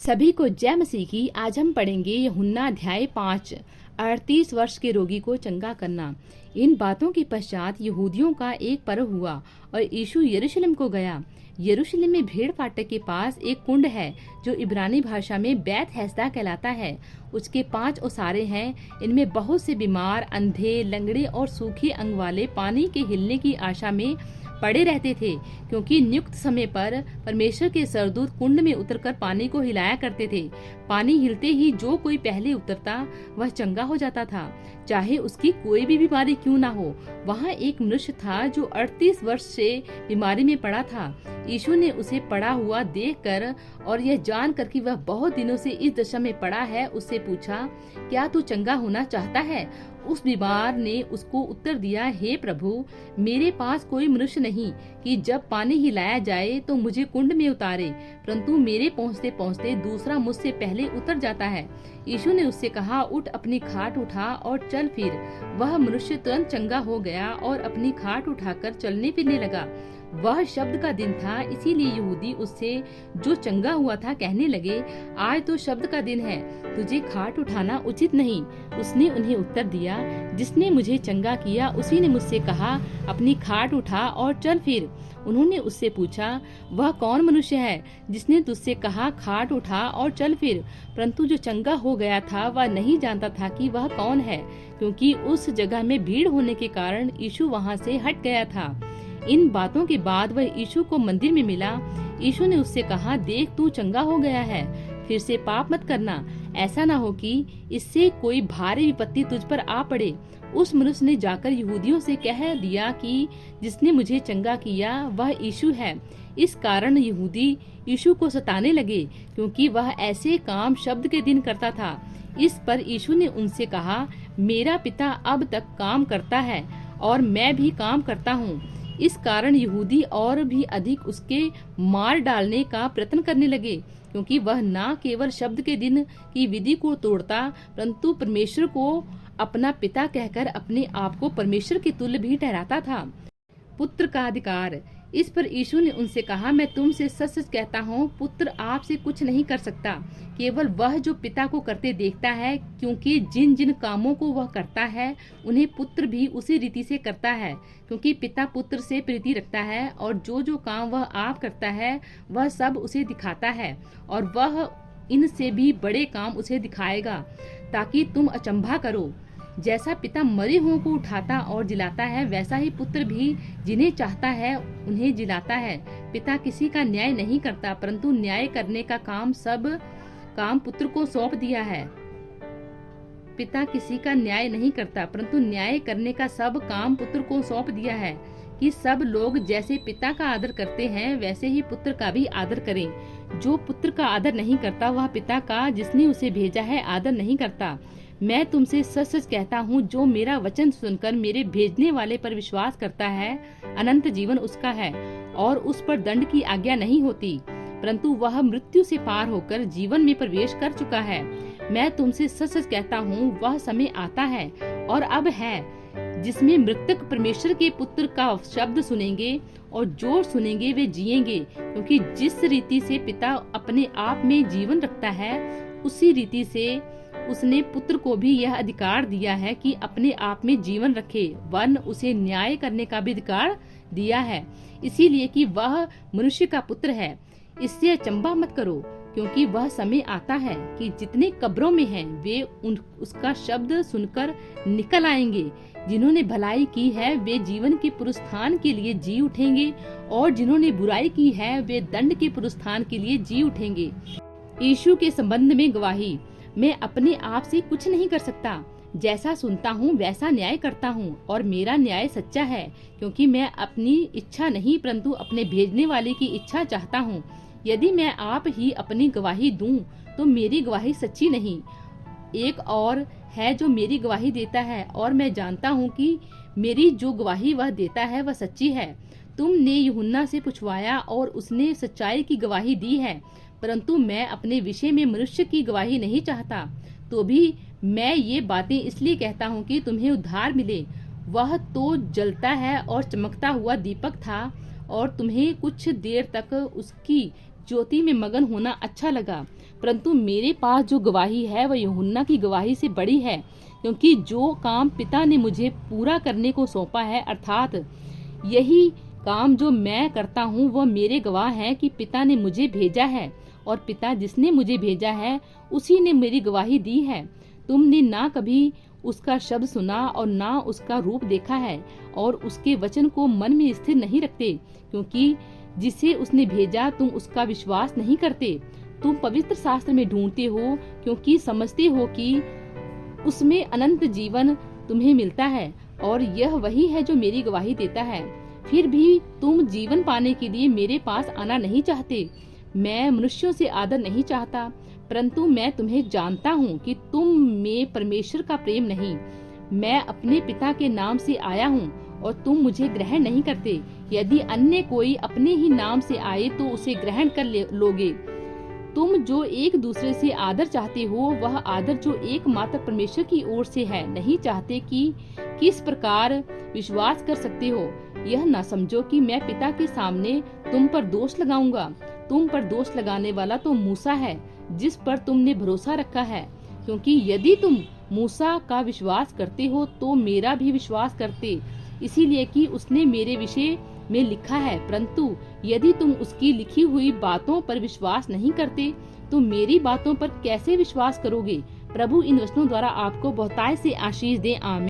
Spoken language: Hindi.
सभी को जय मसीह की। आज हम पढ़ेंगे यूहन्ना अध्याय 5, 38 वर्ष के रोगी को चंगा करना। इन बातों के पश्चात यहूदियों का एक पर्व हुआ और यीशु यरूशलेम को गया। यरूशलेम में भेड़ फाटक के पास एक कुंड है जो इब्रानी भाषा में बैत हैसदा कहलाता है। उसके 5 ओसारे हैं। इनमें बहुत से बीमार, अंधे, लंगड़े और सूखे अंग वाले पानी के हिलने की आशा में पड़े रहते थे, क्योंकि नियुक्त समय पर परमेश्वर के सरदूत कुंड में उतरकर पानी को हिलाया करते थे। पानी हिलते ही जो कोई पहले उतरता वह चंगा हो जाता था, चाहे उसकी कोई भी बीमारी क्यों ना हो। वहाँ एक मनुष्य था जो 38 वर्ष से बीमारी में पड़ा था। यीशु ने उसे पड़ा हुआ देखकर और यह जानकर कि वह बहुत दिनों से इस दशा में पड़ा है, उससे पूछा, क्या तू चंगा होना चाहता है? उस बीमार ने उसको उत्तर दिया, हे प्रभु, मेरे पास कोई मनुष्य नहीं कि जब पानी हिलाया जाए तो मुझे कुंड में उतारे, परंतु मेरे पहुँचते पहुँचते दूसरा मुझसे पहले उतर जाता है। यीशु ने उससे कहा, उठ, अपनी खाट उठा और चल फिर। वह मनुष्य तुरंत चंगा हो गया और अपनी खाट उठाकर चलने फिरने लगा। वह शब्द का दिन था, इसीलिए यहूदी उससे जो चंगा हुआ था कहने लगे, आज तो शब्द का दिन है, तुझे खाट उठाना उचित नहीं। उसने उन्हें उत्तर दिया, जिसने मुझे चंगा किया उसी ने मुझसे कहा, अपनी खाट उठा और चल फिर। उन्होंने उससे पूछा, वह कौन मनुष्य है जिसने तुझसे कहा, खाट उठा और चल फिर? परंतु जो चंगा हो गया था वह नहीं जानता था कि वह कौन है, क्योंकि उस जगह में भीड़ होने के कारण यीशु वहाँ से हट गया था। इन बातों के बाद वह यीशु को मंदिर में मिला। यीशु ने उससे कहा, देख, तू चंगा हो गया है, फिर से पाप मत करना, ऐसा ना हो कि इससे कोई भारी विपत्ति तुझ पर आ पड़े। उस मनुष्य ने जाकर यहूदियों से कह दिया कि जिसने मुझे चंगा किया वह यीशु है। इस कारण यहूदी यीशु को सताने लगे, क्योंकि वह ऐसे काम शब्द के दिन करता था। इस पर यीशु ने उनसे कहा, मेरा पिता अब तक काम करता है और मैं भी काम करता हूँ। इस कारण यहूदी और भी अधिक उसके मार डालने का प्रयत्न करने लगे, क्योंकि वह न केवल शब्द के दिन की विधि को तोड़ता, परंतु परमेश्वर को अपना पिता कहकर अपने आप को परमेश्वर के तुल्य भी ठहराता था। पुत्र का अधिकार। इस पर यीशु ने उनसे कहा, मैं तुमसे सच सच कहता हूँ, पुत्र आपसे कुछ नहीं कर सकता, केवल वह जो पिता को करते देखता है, क्योंकि जिन जिन कामों को वह करता है उन्हें पुत्र भी उसी रीति से करता है, क्योंकि पिता पुत्र से प्रीति रखता है। और जो काम वह आप करता है वह सब उसे दिखाता है, और वह इनसे भी बड़े काम उसे दिखाएगा, ताकि तुम अचंभा करो। जैसा पिता मरे हुओं को उठाता और जिलाता है, वैसा ही पुत्र भी जिन्हें चाहता है उन्हें जिलाता है। पिता किसी का न्याय नहीं करता, परंतु न्याय करने का सब काम पुत्र को सौंप दिया है। पिता किसी का न्याय नहीं करता, परंतु न्याय करने का सब काम पुत्र को सौंप दिया है, कि सब लोग जैसे पिता का आदर करते हैं वैसे ही पुत्र का भी आदर करें। जो पुत्र का आदर नहीं करता वह पिता का जिसने उसे भेजा है आदर नहीं करता। मैं तुमसे सच सच कहता हूँ, जो मेरा वचन सुनकर मेरे भेजने वाले पर विश्वास करता है, अनंत जीवन उसका है और उस पर दंड की आज्ञा नहीं होती, परंतु वह मृत्यु से पार होकर जीवन में प्रवेश कर चुका है। मैं तुमसे सच सच कहता हूँ, वह समय आता है और अब है, जिसमें मृतक परमेश्वर के पुत्र का शब्द सुनेंगे, और जो सुनेंगे वे जिएंगे, क्योंकि जिस रीति से पिता अपने आप में जीवन रखता है, उसी रीति से उसने पुत्र को भी यह अधिकार दिया है कि अपने आप में जीवन रखे, वरन उसे न्याय करने का भी अधिकार दिया है, इसीलिए कि वह मनुष्य का पुत्र है। इससे अचंभा मत करो, क्योंकि वह समय आता है कि जितने कब्रों में हैं वे उसका शब्द सुनकर निकल आएंगे। जिन्होंने भलाई की है वे जीवन के पुनरुत्थान के लिए जी उठेंगे, और जिन्होंने बुराई की है वे दंड के पुनरुत्थान के लिए जी उठेंगे। यीशु के संबंध में गवाही। मैं अपने आप से कुछ नहीं कर सकता, जैसा सुनता हूँ वैसा न्याय करता हूँ, और मेरा न्याय सच्चा है, क्योंकि मैं अपनी इच्छा नहीं परंतु अपने भेजने वाले की इच्छा चाहता हूँ। यदि मैं आप ही अपनी गवाही दूं तो मेरी गवाही सच्ची नहीं। एक और है जो मेरी गवाही देता है, और मैं जानता हूँ कि मेरी जो गवाही वह देता है वह सच्ची है। तुमने यूहन्ना से पूछवाया और उसने सच्चाई की गवाही दी है, परंतु मैं अपने विषय में मनुष्य की गवाही नहीं चाहता। तो भी मैं ये बातें इसलिए कहता हूँ कि तुम्हें उद्धार मिले। वह तो जलता है और चमकता हुआ दीपक था, और तुम्हें कुछ देर तक उसकी ज्योति में मगन होना अच्छा लगा, परंतु मेरे पास जो गवाही है वह यूहन्ना की गवाही से बड़ी है, क्योंकि जो काम पिता ने मुझे पूरा करने को सौंपा है, अर्थात यही काम जो मैं करता हूँ, वह मेरे गवाह है कि पिता ने मुझे भेजा है, और पिता जिसने मुझे भेजा है उसी ने मेरी गवाही दी है। तुमने ना कभी उसका शब्द सुना और ना उसका रूप देखा है, और उसके वचन को मन में स्थिर नहीं रखते, क्योंकि जिसे उसने भेजा तुम उसका विश्वास नहीं करते। तुम पवित्र शास्त्र में ढूंढते हो, क्योंकि समझते हो कि उसमें अनंत जीवन तुम्हें मिलता है, और यह वही है जो मेरी गवाही देता है। फिर भी तुम जीवन पाने के लिए मेरे पास आना नहीं चाहते। मैं मनुष्यों से आदर नहीं चाहता, परंतु मैं तुम्हें जानता हूँ कि तुम में परमेश्वर का प्रेम नहीं। मैं अपने पिता के नाम से आया हूँ और तुम मुझे ग्रहण नहीं करते। यदि अन्य कोई अपने ही नाम से आए तो उसे ग्रहण कर लोगे। तुम जो एक दूसरे से आदर चाहते हो, वह आदर जो एकमात्र परमेश्वर की ओर से है नहीं चाहते। कि किस प्रकार विश्वास कर सकते हो, यह ना समझो कि मैं पिता के सामने तुम पर दोष लगाऊंगा। तुम पर दोष लगाने वाला तो मूसा है, जिस पर तुमने भरोसा रखा है। क्योंकि यदि तुम मूसा का विश्वास करते हो तो मेरा भी विश्वास करते, इसीलिए कि उसने मेरे विषय में लिखा है। परंतु यदि तुम उसकी लिखी हुई बातों पर विश्वास नहीं करते तो मेरी बातों पर कैसे विश्वास करोगे। प्रभु इन वचनों द्वारा आपको बहुतायत से आशीष दे। आमीन।